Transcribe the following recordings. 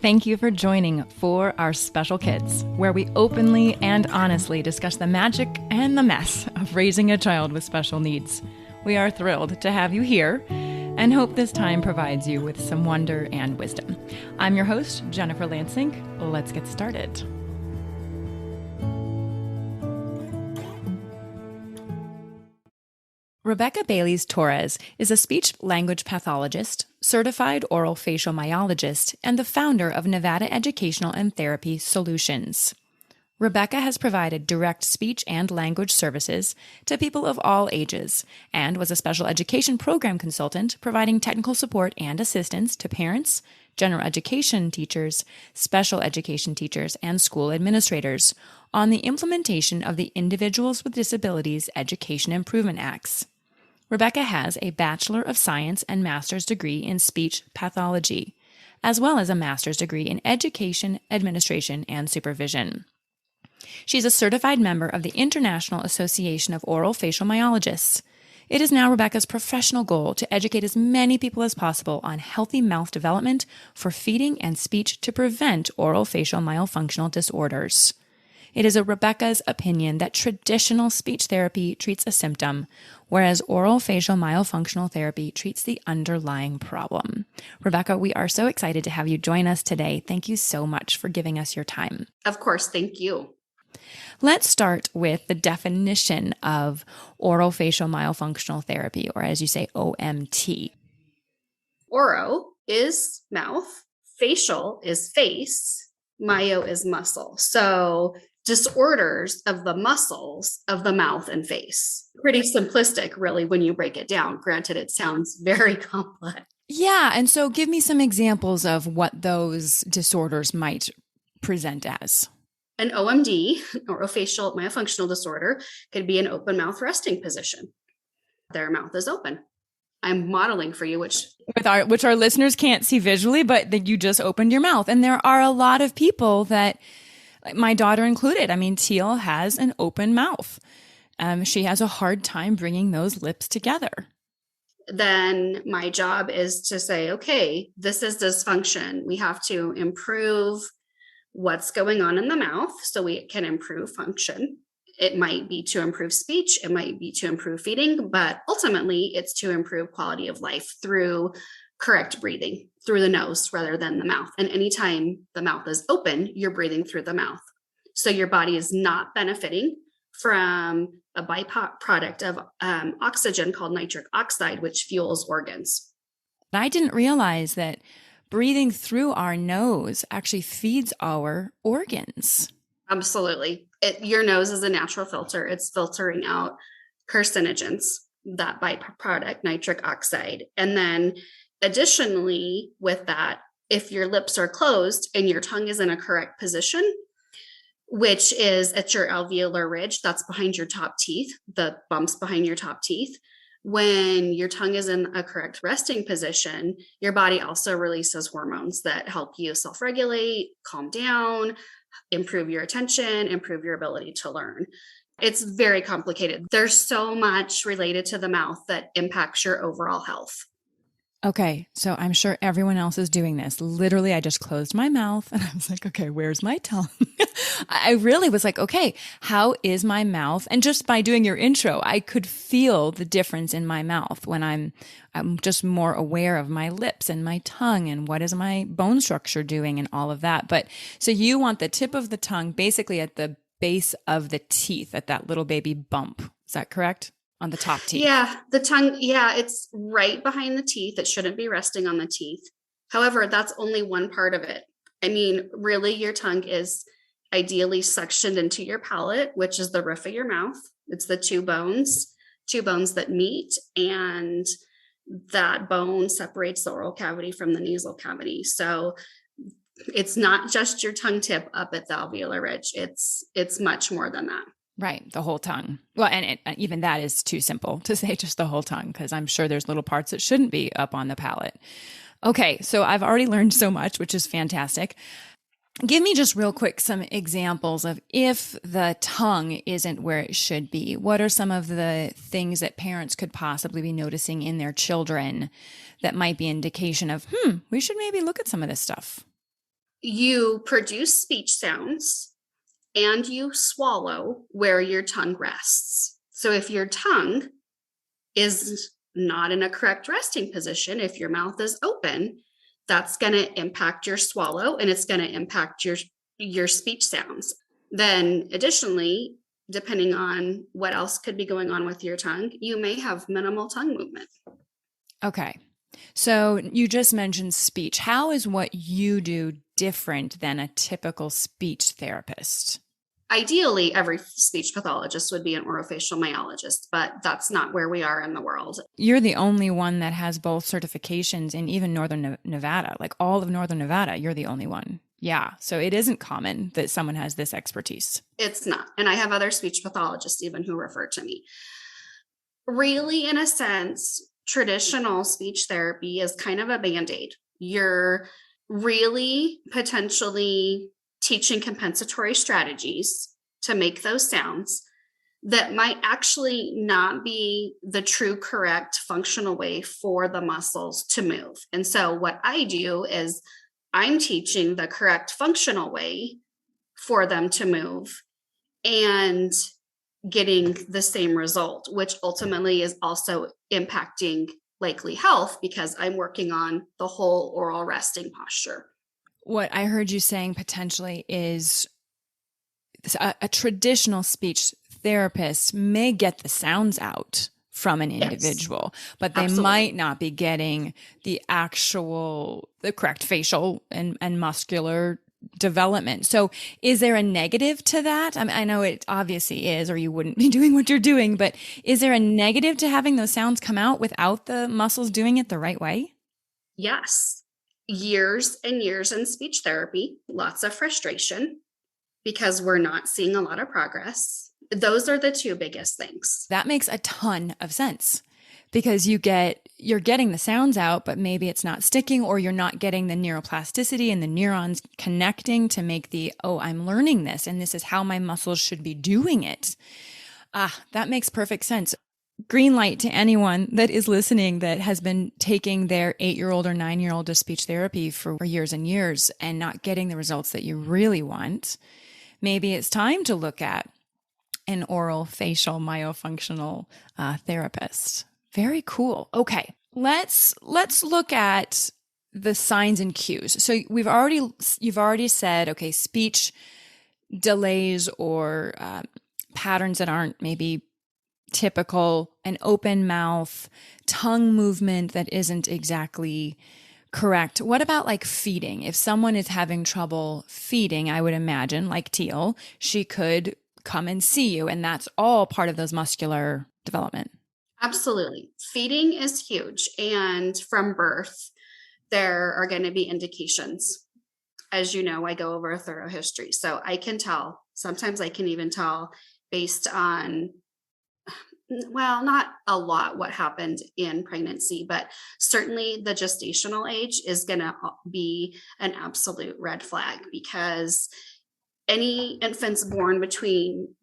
Thank you for joining For Our Special Kids, where we openly and honestly discuss the magic and the mess of raising a child with special needs. We are thrilled to have you here and hope this time provides you with some wonder and wisdom. I'm your host, Jennifer Lansing. Let's get started. Rebecca Bailey-Torres is a speech-language pathologist, certified orofacial myologist, and the founder of Nevada Educational and Therapy Solutions. Rebecca has provided direct speech and language services to people of all ages and was a special education program consultant providing technical support and assistance to parents, general education teachers, special education teachers, and school administrators on the implementation of the Individuals with Disabilities Education Improvement Acts. Rebecca has a Bachelor of Science and Master's degree in Speech Pathology, as well as a Master's degree in Education, Administration, and Supervision. She's a certified member of the International Association of Orofacial Myologists. It is now Rebecca's professional goal to educate as many people as possible on healthy mouth development for feeding and speech to prevent orofacial myofunctional disorders. It is Rebecca's opinion that traditional speech therapy treats a symptom, whereas orofacial myofunctional therapy treats the underlying problem. Rebecca, we are so excited to have you join us today. Thank you so much for giving us your time. Of course, thank you. Let's start with the definition of orofacial myofunctional therapy, or as you say, OMT. Oro is mouth, facial is face, myo is muscle. So disorders of the muscles of the mouth and face. Pretty simplistic, really, when you break it down. Granted, it sounds very complex. Yeah, and so give me some examples of what those disorders might present as. An OMD, orofacial myofunctional disorder, could be an open mouth resting position. Their mouth is open. I'm modeling for you, which our listeners can't see visually, but that you just opened your mouth. And there are a lot of people that, my daughter included, Teal has an open mouth. She has a hard time bringing those lips together. Then my job is to say, okay, this is dysfunction. We have to improve what's going on in the mouth so we can improve function. It might be to improve speech. It might be to improve feeding, but ultimately it's to improve quality of life through correct breathing through the nose rather than the mouth. And anytime the mouth is open, you're breathing through the mouth. So your body is not benefiting from a byproduct of oxygen called nitric oxide, which fuels organs. I didn't realize that breathing through our nose actually feeds our organs. Absolutely. Your nose is a natural filter. It's filtering out carcinogens, that byproduct, nitric oxide. And then additionally, with that, if your lips are closed and your tongue is in a correct position, which is at your alveolar ridge, that's behind your top teeth, the bumps behind your top teeth. When your tongue is in a correct resting position, your body also releases hormones that help you self-regulate, calm down, improve your attention, improve your ability to learn. It's very complicated. There's so much related to the mouth that impacts your overall health. Okay, so I'm sure everyone else is doing this. Literally, I just closed my mouth and I was like, okay, where's my tongue? I really was like, okay, how is my mouth? And just by doing your intro, I could feel the difference in my mouth when I'm just more aware of my lips and my tongue and what is my bone structure doing and all of that. But so you want the tip of the tongue basically at the base of the teeth, at that little baby bump. Is that correct? On the top teeth. Yeah, the tongue. Yeah, it's right behind the teeth. It shouldn't be resting on the teeth. However, that's only one part of it. Really, your tongue is ideally suctioned into your palate, which is the roof of your mouth. It's the two bones that meet, and that bone separates the oral cavity from the nasal cavity. So it's not just your tongue tip up at the alveolar ridge. It's much more than that. Right. The whole tongue. Well, and even that is too simple to say just the whole tongue, because I'm sure there's little parts that shouldn't be up on the palate. Okay. So I've already learned so much, which is fantastic. Give me just real quick some examples of if the tongue isn't where it should be. What are some of the things that parents could possibly be noticing in their children that might be indication of, we should maybe look at some of this stuff? you produce speech sounds and you swallow where your tongue rests. So if your tongue is not in a correct resting position, if your mouth is open, that's going to impact your swallow and it's going to impact your speech sounds. Then additionally, depending on what else could be going on with your tongue, you may have minimal tongue movement. Okay. So you just mentioned speech. How is what you do different than a typical speech therapist? Ideally, every speech pathologist would be an orofacial myologist, but that's not where we are in the world. You're the only one that has both certifications in even Northern Nevada, like all of Northern Nevada, you're the only one. Yeah. So it isn't common that someone has this expertise. It's not. And I have other speech pathologists even who refer to me. Really, in a sense, traditional speech therapy is kind of a Band-Aid. You're really potentially teaching compensatory strategies to make those sounds that might actually not be the true correct functional way for the muscles to move. And so what I do is I'm teaching the correct functional way for them to move and getting the same result, which ultimately is also impacting likely health because I'm working on the whole oral resting posture. What I heard you saying potentially is a traditional speech therapist may get the sounds out from an individual, but they might not be getting the correct facial and muscular development. So is there a negative to that? I know it obviously is, or you wouldn't be doing what you're doing, but is there a negative to having those sounds come out without the muscles doing it the right way? Yes. Years and years in speech therapy, lots of frustration because we're not seeing a lot of progress. Those are the two biggest things. That makes a ton of sense because you're getting the sounds out, but maybe it's not sticking, or you're not getting the neuroplasticity and the neurons connecting to make I'm learning this and this is how my muscles should be doing it. That makes perfect sense. Green light to anyone that is listening that has been taking their 8-year-old or 9-year-old to speech therapy for years and years and not getting the results that you really want. Maybe it's time to look at an orofacial myofunctional therapist. Very cool. Okay, let's look at the signs and cues. So you've already said, okay, speech delays or patterns that aren't maybe typical, an open mouth, tongue movement that isn't exactly correct. What about like feeding? If someone is having trouble feeding, I would imagine, like Teal, she could come and see you, and that's all part of those muscular development. Absolutely. Feeding is huge. And from birth, there are going to be indications. As you know, I go over a thorough history. So I can tell, sometimes I can even tell based on, well, not a lot what happened in pregnancy, but certainly the gestational age is going to be an absolute red flag because any infants born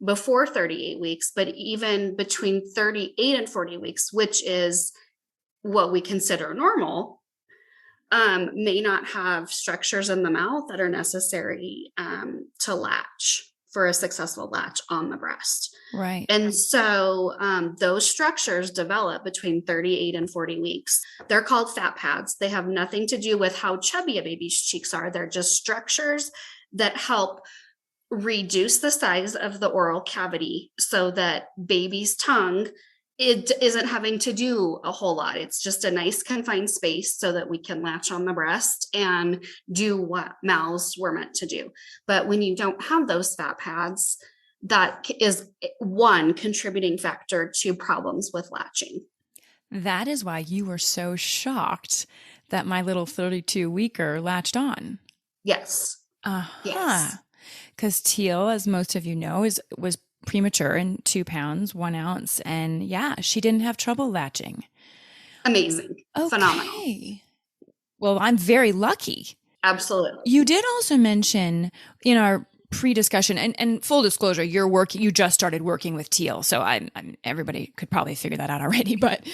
before 38 weeks, but even between 38 and 40 weeks, which is what we consider normal, may not have structures in the mouth that are necessary to latch for a successful latch on the breast. Right. And so those structures develop between 38 and 40 weeks. They're called fat pads. They have nothing to do with how chubby a baby's cheeks are. They're just structures that help reduce the size of the oral cavity so that baby's tongue it isn't having to do a whole lot. It's just a nice confined space so that we can latch on the breast and do what mouths were meant to do. But when you don't have those fat pads, that is one contributing factor to problems with latching. That is why you were so shocked that my little 32-weeker latched on. Yes. Yes. Because Teal, as most of you know, was premature and 2 pounds, 1 ounce. And yeah, she didn't have trouble latching. Amazing. Okay. Phenomenal. Well, I'm very lucky. Absolutely. You did also mention in our pre-discussion and full disclosure, you just started working with Teal. So everybody could probably figure that out already, but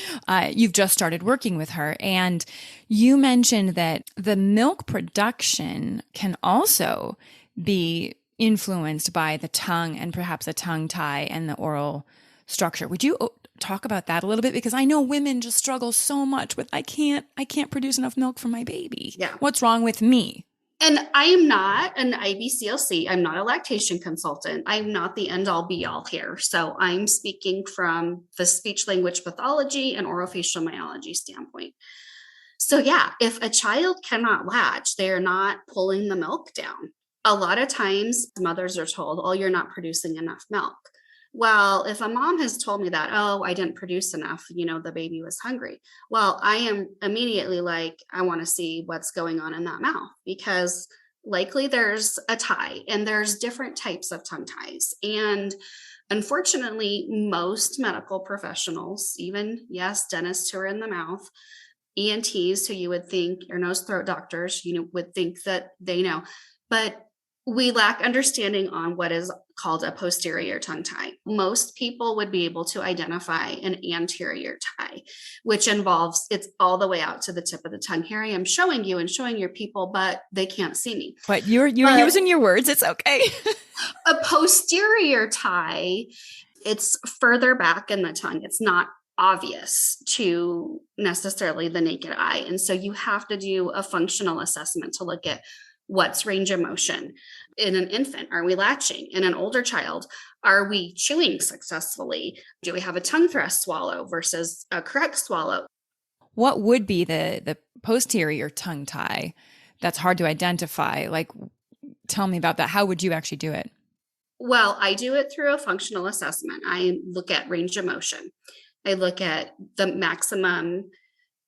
you've just started working with her. And you mentioned that the milk production can also be influenced by the tongue and perhaps a tongue tie and the oral structure. Would you talk about that a little bit? Because I know women just struggle so much with, I can't produce enough milk for my baby. Yeah. What's wrong with me? And I am not an IBCLC. I'm not a lactation consultant. I'm not the end all be all here. So I'm speaking from the speech language pathology and orofacial myology standpoint. So yeah, if a child cannot latch, they're not pulling the milk down. A lot of times mothers are told, oh, you're not producing enough milk. Well, if a mom has told me that, oh, I didn't produce enough, the baby was hungry. Well, I am immediately like, I want to see what's going on in that mouth, because likely there's a tie, and there's different types of tongue ties. And unfortunately, most medical professionals, even, yes, dentists who are in the mouth, ENTs who you would think, ear, nose, throat doctors, would think that they know, but we lack understanding on what is called a posterior tongue tie. Most people would be able to identify an anterior tie, which involves it's all the way out to the tip of the tongue. Here I am showing you and showing your people, but they can't see me. But you're using your words. It's okay. A posterior tie, it's further back in the tongue. It's not obvious to necessarily the naked eye. And so you have to do a functional assessment to look at what's range of motion. In an infant, are we latching? In an older child, are we chewing successfully? Do we have a tongue thrust swallow versus a correct swallow? What would be the posterior tongue tie that's hard to identify? Like, tell me about that. How would you actually do it? Well, I do it through a functional assessment. I look at range of motion. I look at the maximum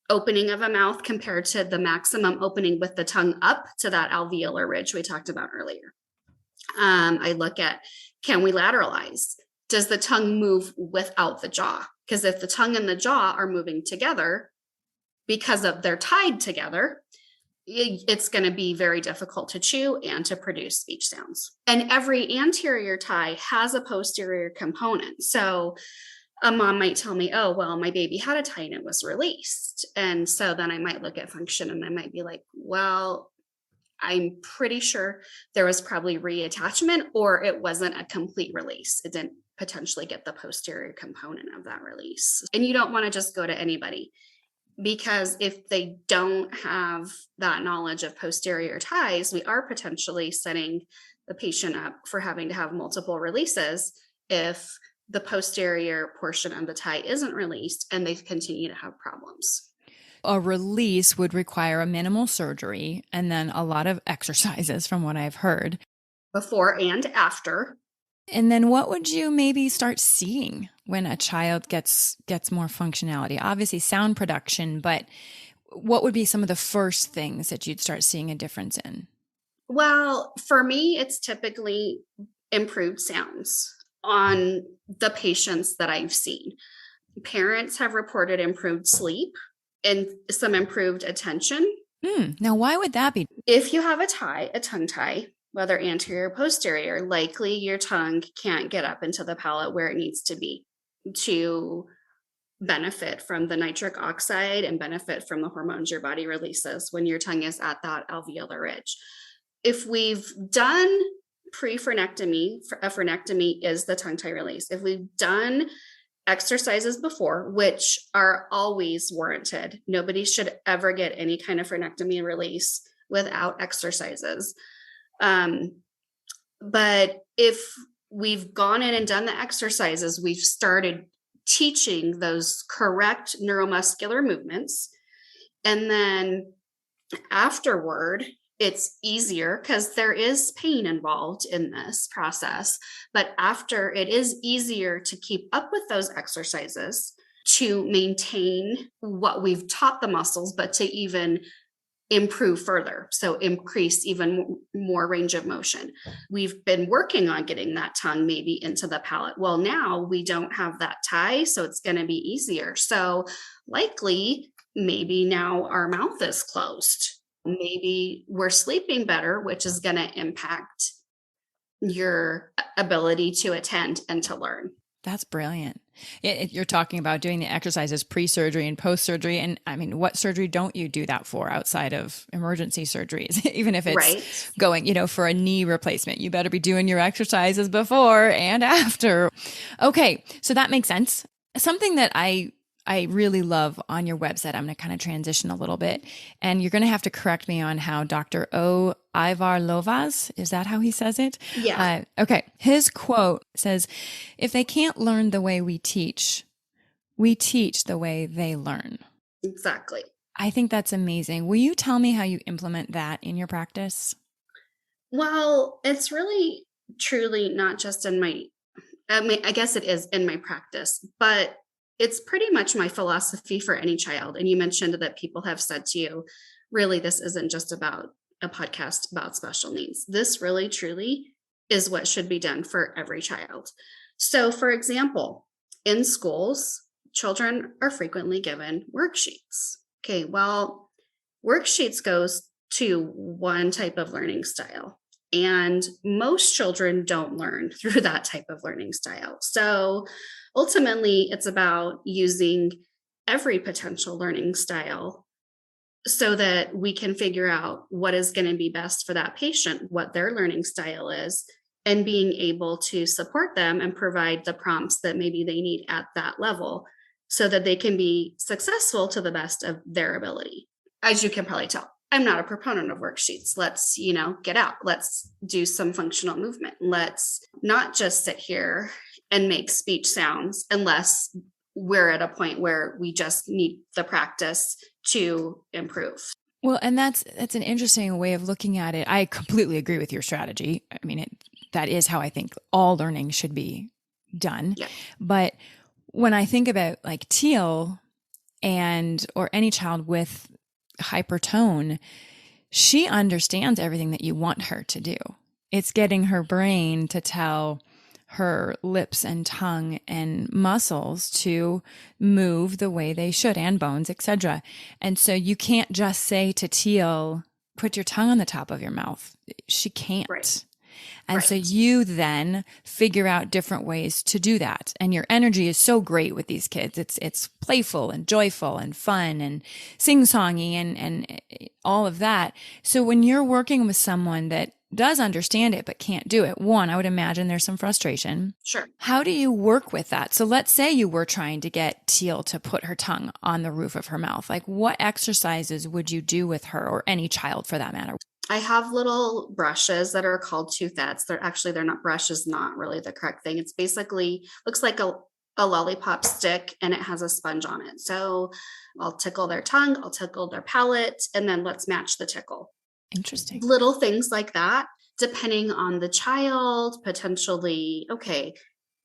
opening of a mouth compared to the maximum opening with the tongue up to that alveolar ridge we talked about earlier. I look at, can we lateralize? Does the tongue move without the jaw? Because if the tongue and the jaw are moving together because of they're tied together, it's going to be very difficult to chew and to produce speech sounds. And every anterior tie has a posterior component. So a mom might tell me, oh, well, my baby had a tie and it was released. And so then I might look at function and I might be like, well, I'm pretty sure there was probably reattachment, or it wasn't a complete release. It didn't potentially get the posterior component of that release. And you don't want to just go to anybody, because if they don't have that knowledge of posterior ties, we are potentially setting the patient up for having to have multiple releases if the posterior portion of the tie isn't released and they continue to have problems. A release would require a minimal surgery and then a lot of exercises, from what I've heard. Before and after. And then what would you maybe start seeing when a child gets more functionality? Obviously sound production, but what would be some of the first things that you'd start seeing a difference in? Well, for me, it's typically improved sounds on the patients that I've seen. Parents have reported improved sleep and some improved attention. Now, why would that be? If you have a tongue tie, whether anterior or posterior, likely your tongue can't get up into the palate where it needs to be to benefit from the nitric oxide and benefit from the hormones your body releases when your tongue is at that alveolar ridge. If we've done pre-frenectomy, a frenectomy is the tongue tie release. If we've done exercises before, which are always warranted, nobody should ever get any kind of frenectomy release without exercises. But if we've gone in and done the exercises, we've started teaching those correct neuromuscular movements. And then afterward, it's easier because there is pain involved in this process. But after, it is easier to keep up with those exercises to maintain what we've taught the muscles, but to even improve further. So increase even more range of motion. We've been working on getting that tongue maybe into the palate. Well, now we don't have that tie, so it's going to be easier. So likely, maybe now our mouth is closed. Maybe we're sleeping better, which is going to impact your ability to attend and to learn. That's brilliant. You're talking about doing the exercises pre-surgery and post-surgery. And I mean, what surgery don't you do that for outside of emergency surgeries? Even if it's going, for a knee replacement, you better be doing your exercises before and after. Okay. So that makes sense. Something that I really love on your website, I'm going to kind of transition a little bit, and you're going to have to correct me on how Dr. O. Ivarlovas, is that how he says it? Yeah. Okay. His quote says, "If they can't learn the way we teach the way they learn." Exactly. I think that's amazing. Will you tell me how you implement that in your practice? Well, it's really truly not just I guess it is in my practice, but it's pretty much my philosophy for any child. And you mentioned that people have said to you, really, this isn't just about a podcast about special needs. This really, truly is what should be done for every child. So, for example, in schools, children are frequently given worksheets. Okay, well, worksheets goes to one type of learning style. And most children don't learn through that type of learning style. So ultimately, it's about using every potential learning style so that we can figure out what is going to be best for that patient, what their learning style is, and being able to support them and provide the prompts that maybe they need at that level so that they can be successful to the best of their ability. As you can probably tell, I'm not a proponent of worksheets. Let's, get out. Let's do some functional movement. Let's not just sit here and make speech sounds unless we're at a point where we just need the practice to improve. Well, and that's an interesting way of looking at it. I completely agree with your strategy. I mean, that is how I think all learning should be done. Yeah. But when I think about like Teal or any child with hypertone, she understands everything that you want her to do. It's getting her brain to tell her lips and tongue and muscles to move the way they should, and bones, etc. And so you can't just say to Teal, put your tongue on the top of your mouth. She can't. Right. And so you then figure out different ways to do that. And your energy is so great with these kids. It's playful and joyful and fun and sing-songy and all of that. So when you're working with someone that does understand it but can't do it, one, I would imagine there's some frustration. Sure. How do you work with that? So let's say you were trying to get Teal to put her tongue on the roof of her mouth. Like, what exercises would you do with her, or any child for that matter? I have little brushes that are called toothettes. They're not brushes, not really the correct thing. It's basically looks like a lollipop stick, and it has a sponge on it. So I'll tickle their tongue, I'll tickle their palate, and then let's match the tickle. Interesting. Little things like that, depending on the child, potentially, okay,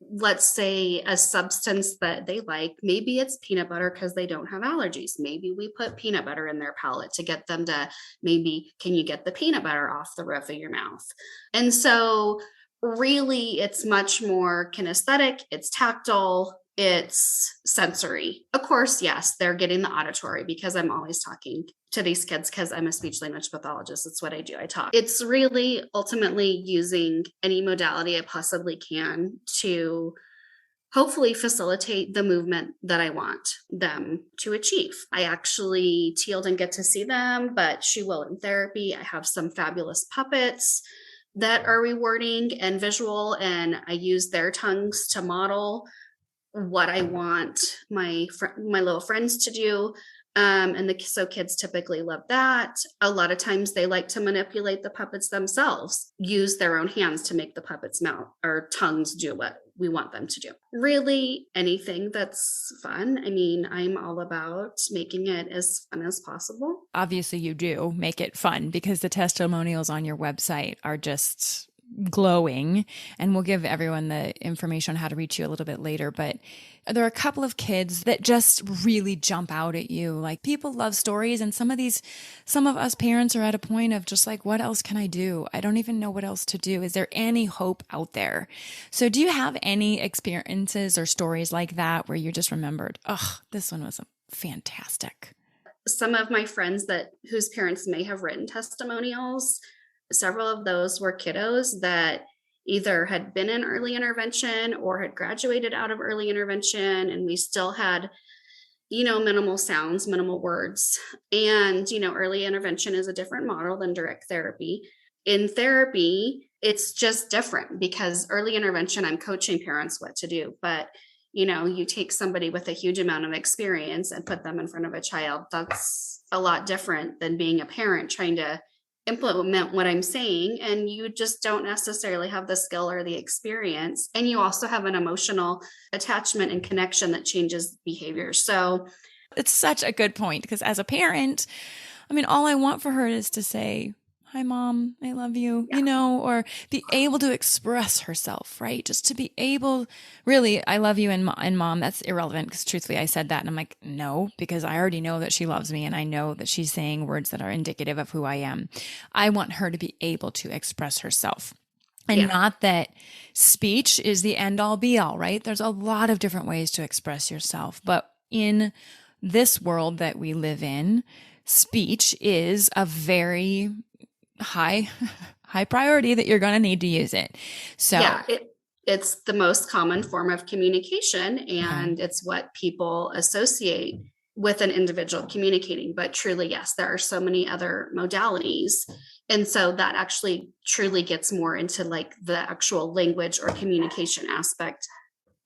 let's say a substance that they like, maybe it's peanut butter because they don't have allergies. Maybe we put peanut butter in their palate to get them to maybe, can you get the peanut butter off the roof of your mouth? And so really it's much more kinesthetic, it's tactile, it's sensory. Of course, yes, they're getting the auditory because I'm always talking to these kids because I'm a speech language pathologist. It's what I do. I talk. It's really ultimately using any modality I possibly can to hopefully facilitate the movement that I want them to achieve. Teal didn't get to see them, but she will in therapy. I have some fabulous puppets that are rewarding and visual, and I use their tongues to model what I want my little friends to do. So kids typically love that. A lot of times they like to manipulate the puppets themselves, use their own hands to make the puppets' mouth or tongues do what we want them to do. Really, anything that's fun. I mean, I'm all about making it as fun as possible. Obviously, you do make it fun because the testimonials on your website are just glowing, and we'll give everyone the information on how to reach you a little bit later. But there are a couple of kids that just really jump out at you. Like, people love stories, and some of us parents are at a point of just like, what else can I do? I don't even know what else to do. Is there any hope out there? So do you have any experiences or stories like that where you just remembered, oh, this one was fantastic? Some of my friends whose parents may have written testimonials, several of those were kiddos that either had been in early intervention or had graduated out of early intervention, and we still had, minimal sounds, minimal words. And, early intervention is a different model than direct therapy. In therapy, it's just different because early intervention, I'm coaching parents what to do. But, you take somebody with a huge amount of experience and put them in front of a child. That's a lot different than being a parent trying to implement what I'm saying. And you just don't necessarily have the skill or the experience. And you also have an emotional attachment and connection that changes behavior. So it's such a good point, because as a parent, I mean, all I want for her is to say, "Hi, Mom, I love you," or be able to express herself, right? Just to be able, really, "I love you," and Mom, that's irrelevant, because truthfully, I said that and I'm like, no, because I already know that she loves me and I know that she's saying words that are indicative of who I am. I want her to be able to express herself. And not that speech is the end all be all, right? There's a lot of different ways to express yourself. But in this world that we live in, speech is a very high priority that you're going to need to use it. So it's the most common form of communication, and it's what people associate with an individual communicating. But truly, yes, there are so many other modalities. And so that actually truly gets more into like the actual language or communication aspect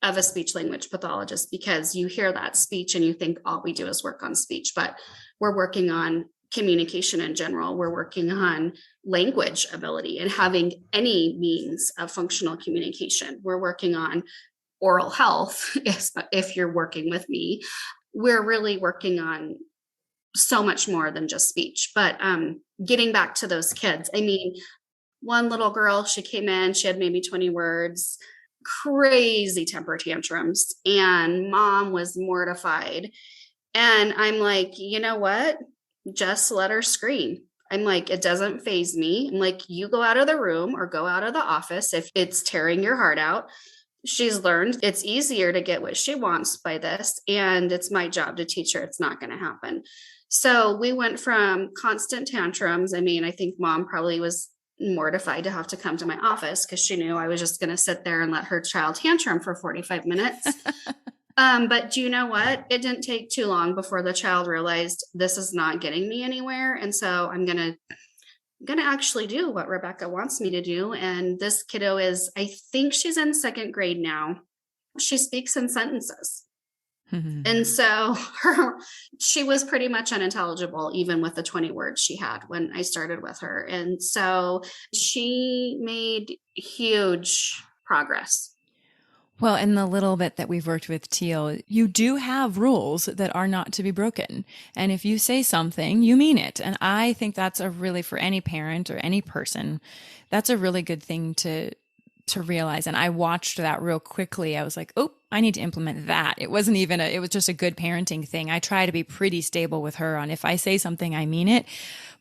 of a speech language pathologist, because you hear that speech and you think all we do is work on speech, but we're working on communication in general. We're working on language ability and having any means of functional communication. We're working on oral health. If you're working with me, we're really working on so much more than just speech. But getting back to those kids, I mean, one little girl, she came in, she had maybe 20 words, crazy temper tantrums, and Mom was mortified. And I'm like, you know what? Just let her scream. I'm like, it doesn't faze me. I'm like, you go out of the room or go out of the office if it's tearing your heart out. She's learned it's easier to get what she wants by this, and it's my job to teach her it's not going to happen. So we went from constant tantrums. I mean, I think Mom probably was mortified to have to come to my office because she knew I was just going to sit there and let her child tantrum for 45 minutes. But do you know what? It didn't take too long before the child realized this is not getting me anywhere. And so I'm going to actually do what Rebecca wants me to do. And this kiddo is, I think she's in second grade now. She speaks in sentences. And so she was pretty much unintelligible, even with the 20 words she had when I started with her. And so she made huge progress. Well, in the little bit that we've worked with Teal, you do have rules that are not to be broken. And if you say something, you mean it. And I think that's for any parent or any person, that's a really good thing to realize. And I watched that real quickly. I was like, oh, I need to implement that. It wasn't even it was just a good parenting thing. I try to be pretty stable with her on if I say something, I mean it.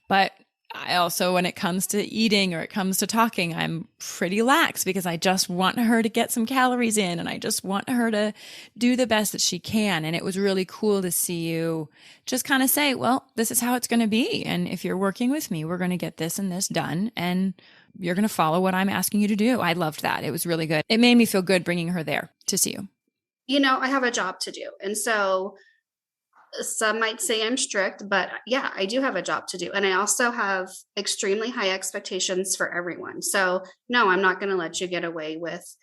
But I also, when it comes to eating or it comes to talking, I'm pretty lax because I just want her to get some calories in and I just want her to do the best that she can. And it was really cool to see you just kind of say, well, this is how it's going to be. And if you're working with me, we're going to get this and this done. And you're going to follow what I'm asking you to do. I loved that. It was really good. It made me feel good bringing her there to see you. I have a job to do. And so some might say I'm strict, but yeah, I do have a job to do. And I also have extremely high expectations for everyone. So no, I'm not going to let you get away with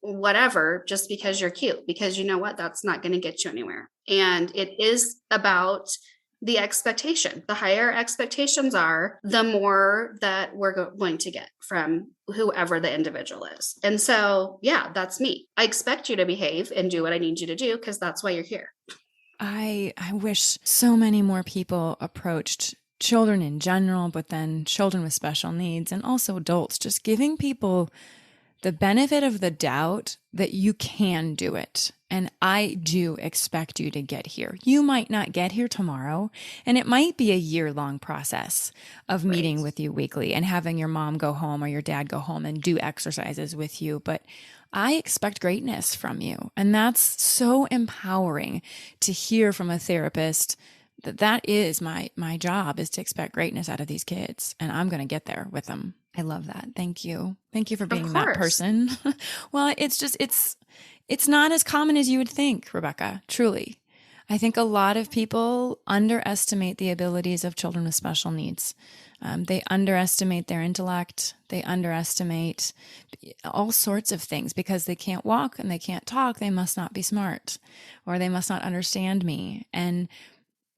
whatever just because you're cute, because you know what, that's not going to get you anywhere. And it is about the expectation. The higher expectations are, the more that we're going to get from whoever the individual is. And so, yeah, that's me. I expect you to behave and do what I need you to do because that's why you're here. I wish so many more people approached children in general, but then children with special needs and also adults, just giving people the benefit of the doubt that you can do it. And I do expect you to get here. You might not get here tomorrow, and it might be a year-long process of meeting with you weekly and having your mom go home or your dad go home and do exercises with you. But I expect greatness from you. And that's so empowering to hear from a therapist that is my job, is to expect greatness out of these kids. And I'm going to get there with them. I love that. Thank you. Thank you for Of being that course. person. Well, it's not as common as you would think, Rebecca, truly. I think a lot of people underestimate the abilities of children with special needs. They underestimate their intellect. They underestimate all sorts of things because they can't walk and they can't talk. They must not be smart or they must not understand me. And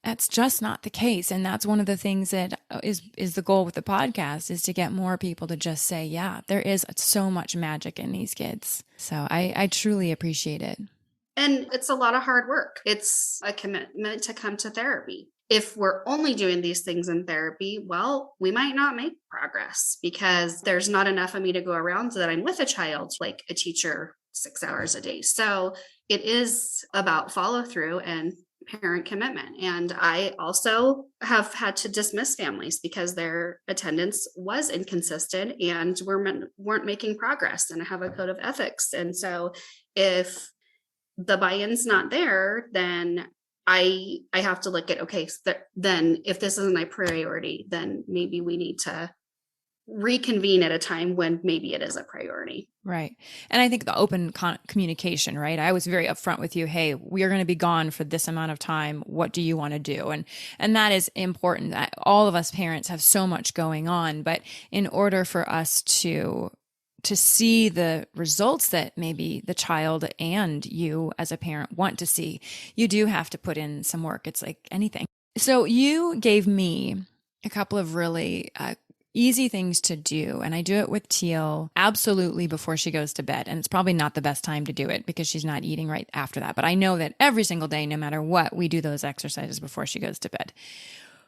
that's just not the case. And that's one of the things that is the goal with the podcast, is to get more people to just say, yeah, there is so much magic in these kids. So I truly appreciate it. And it's a lot of hard work. It's a commitment to come to therapy. If we're only doing these things in therapy, well, we might not make progress because there's not enough of me to go around so that I'm with a child like a teacher 6 hours a day. So it is about follow through and parent commitment. And I also have had to dismiss families because their attendance was inconsistent and weren't making progress. And I have a code of ethics. And so if the buy-in's not there, then I have to look at, okay, so then if this isn't my priority, then maybe we need to reconvene at a time when maybe it is a priority. Right. And I think the open communication, right? I was very upfront with you. Hey, we are going to be gone for this amount of time. What do you want to do? And that is important. All of us parents have so much going on, but in order for us to see the results that maybe the child and you as a parent want to see, you do have to put in some work. It's like anything. So you gave me a couple of really easy things to do. And I do it with Teal absolutely before she goes to bed. And it's probably not the best time to do it because she's not eating right after that. But I know that every single day, no matter what, we do those exercises before she goes to bed.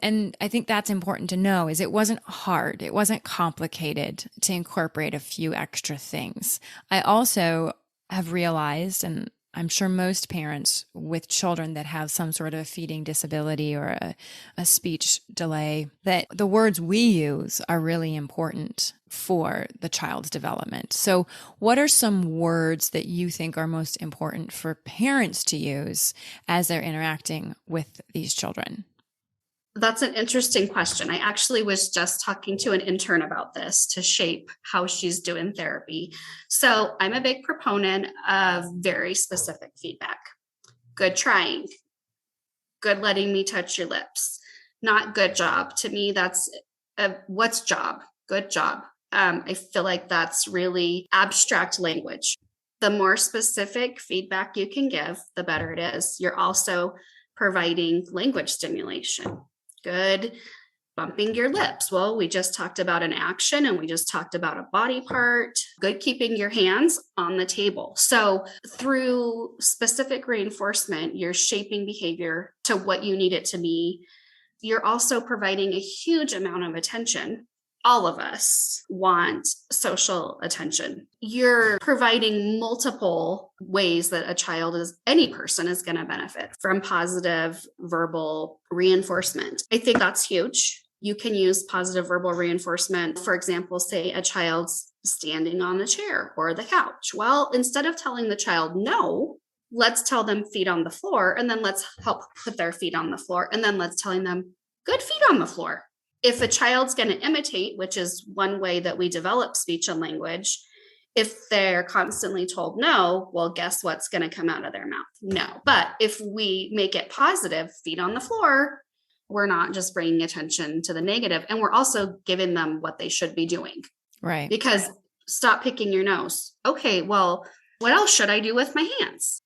And I think that's important to know, is it wasn't hard. It wasn't complicated to incorporate a few extra things. I also have realized, and I'm sure most parents with children that have some sort of a feeding disability or a speech delay, that the words we use are really important for the child's development. So what are some words that you think are most important for parents to use as they're interacting with these children? That's an interesting question. I actually was just talking to an intern about this to shape how she's doing therapy. So I'm a big proponent of very specific feedback. Good trying, good letting me touch your lips, not good job. To me, that's what's job, good job. I feel like that's really abstract language. The more specific feedback you can give, the better it is. You're also providing language stimulation. Good bumping your lips. Well, we just talked about an action and we just talked about a body part. Good keeping your hands on the table. So through specific reinforcement, you're shaping behavior to what you need it to be. You're also providing a huge amount of attention. All of us want social attention. You're providing multiple ways that a child any person is going to benefit from positive verbal reinforcement. I think that's huge. You can use positive verbal reinforcement. For example, say a child's standing on the chair or the couch. Well, instead of telling the child no, let's tell them feet on the floor, and then let's help put their feet on the floor, and then let's telling them good feet on the floor. If a child's going to imitate, which is one way that we develop speech and language, if they're constantly told no, well, guess what's going to come out of their mouth? No. But if we make it positive, feet on the floor, we're not just bringing attention to the negative, and we're also giving them what they should be doing. Right. Because stop picking your nose. Okay, well, what else should I do with my hands?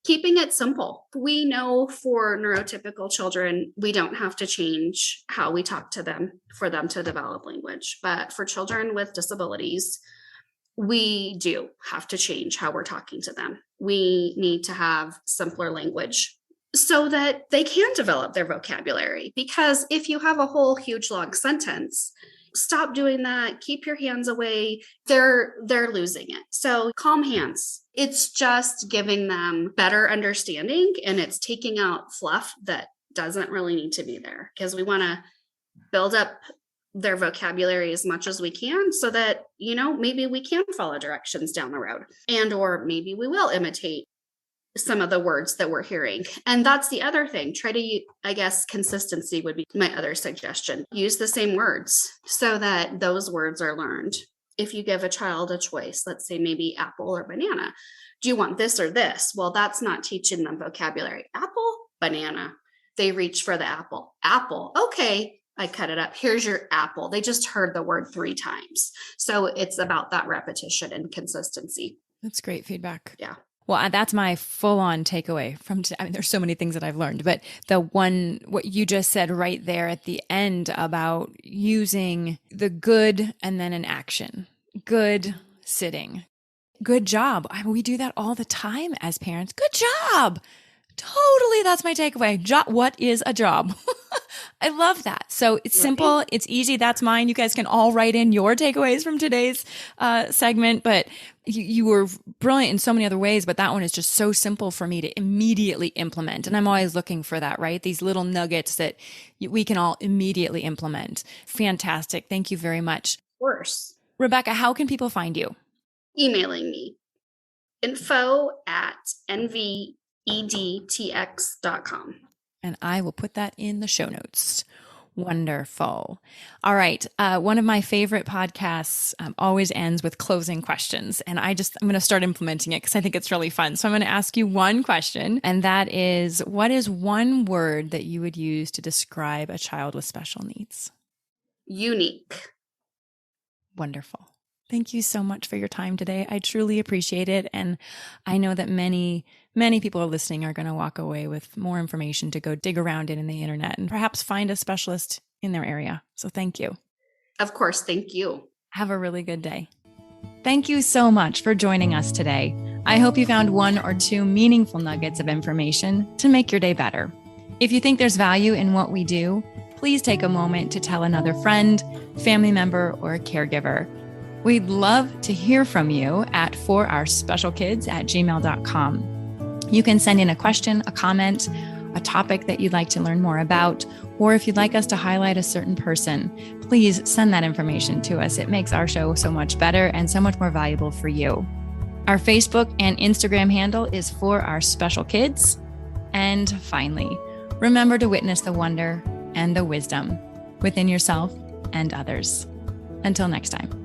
Keeping it simple. We know for neurotypical children, we don't have to change how we talk to them for them to develop language. But for children with disabilities, we do have to change how we're talking to them. We need to have simpler language so that they can develop their vocabulary. Because if you have a whole huge long sentence, stop doing that. Keep your hands away. They're losing it. So calm hands. It's just giving them better understanding, and it's taking out fluff that doesn't really need to be there, because we want to build up their vocabulary as much as we can so that, maybe we can follow directions down the road, and or maybe we will imitate some of the words that we're hearing. And that's the other thing. Try to, I guess, consistency would be my other suggestion. Use the same words so that those words are learned. If you give a child a choice, let's say maybe apple or banana, do you want this or this? Well, that's not teaching them vocabulary. Apple, banana. They reach for the apple. Apple. Okay, I cut it up. Here's your apple. They just heard the word 3 times. So it's about that repetition and consistency. That's great feedback. Yeah. Well, that's my full-on takeaway from today. I mean, there's so many things that I've learned, but what you just said right there at the end about using the good and then an action. Good sitting. Good job. We do that all the time as parents. Good job. Totally. That's my takeaway. What is a job? I love that. So it's simple. It's easy. That's mine. You guys can all write in your takeaways from today's segment, but you were brilliant in so many other ways, but that one is just so simple for me to immediately implement. And I'm always looking for that, right? These little nuggets that we can all immediately implement. Fantastic. Thank you very much. Of course. Rebecca, how can people find you? Emailing me. info@nvedtx.com. And I will put that in the show notes. Wonderful. All right. One of my favorite podcasts always ends with closing questions. And I'm going to start implementing it because I think it's really fun. So I'm going to ask you one question. And that is, what is one word that you would use to describe a child with special needs? Unique. Wonderful. Thank you so much for your time today. I truly appreciate it. And I know that many people are listening are going to walk away with more information to go dig around in the internet and perhaps find a specialist in their area. So thank you. Of course. Thank you. Have a really good day. Thank you so much for joining us today. I hope you found 1 or 2 meaningful nuggets of information to make your day better. If you think there's value in what we do, please take a moment to tell another friend, family member, or a caregiver. We'd love to hear from you at forourspecialkids@gmail.com. You can send in a question, a comment, a topic that you'd like to learn more about, or if you'd like us to highlight a certain person, please send that information to us. It makes our show so much better and so much more valuable for you. Our Facebook and Instagram handle is For Our Special Kids. And finally, remember to witness the wonder and the wisdom within yourself and others. Until next time.